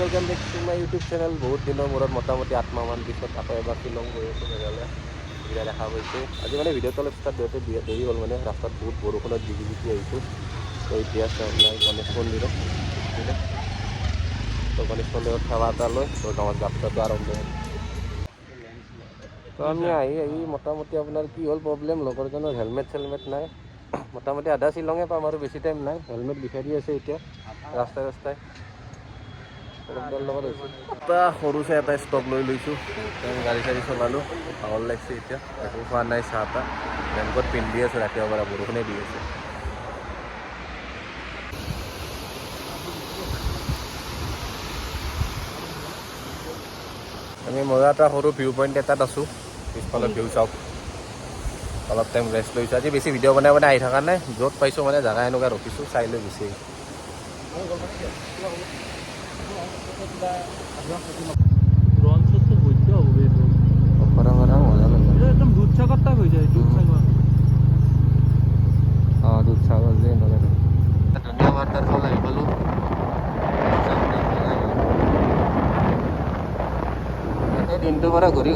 Welcome back to my YouTube channel. বহুত দিনৰ মূৰত মোটামুটি 8 মাহমান পিছত আকৌ এবাৰ শ্বিলং গৈ আছোঁ মেঘালয়। সুবিধা দেখা পাইছোঁ। আজি মানে ভিডিঅ'টো অলপ ষ্টাৰ্ট দিওঁতে দেৰি হ'ল, মানে ৰাস্তাত বহুত বৰষুণত জিকি আহিছোঁ। তো এতিয়া আপোনাৰ গণেশ মন্দিৰত তো গণেশ মন্দিৰত সেৱা এটা লৈ তো গাঁৱত যাত্ৰাটো আৰম্ভ হ'ল। তো আমি আহি মোটামুটি আপোনাৰ কি হ'ল প্ৰব্লেম, লগৰজনৰ চেলমেট নাই। মোটামুটি আধা শ্বিলঙে পাম আৰু বেছি টাইম নাই। হেলমেট বিচাৰি আছে এতিয়া ৰাস্তাই লগত হৈছে। এটা সৰুছে এটা ষ্টপ লৈ লৈছোঁ, গাড়ী চাড়ী চলালোঁ, ভাগৰ লাগিছে এতিয়া। একো খোৱা নাই, চাহ তাহ বেংকত পিন্ধি আছোঁ, ৰাতিপুৱাৰ পৰা বৰষুণে দি আছে। আমি মজা এটা সৰু ভিউ পইণ্ট এটাত আছোঁ, পিছফালে ভিউ চাওক। অলপ টাইম ৰেষ্ট লৈছোঁ। আজি বেছি ভিডিঅ' বনাই আহি থকা নাই, য'ত পাইছোঁ মানে জাগা এনেকুৱা ৰখিছোঁ, চাই লৈ গুচি আহিছোঁ। একদম দুধসাগৰ টাইপ হয়ে যায়, দুধসাগৰ। দুধসাগৰ যে ধুনীয়া ৱাটাৰফল আহি পালোঁ। দিনটোৰ পৰা ঘূৰি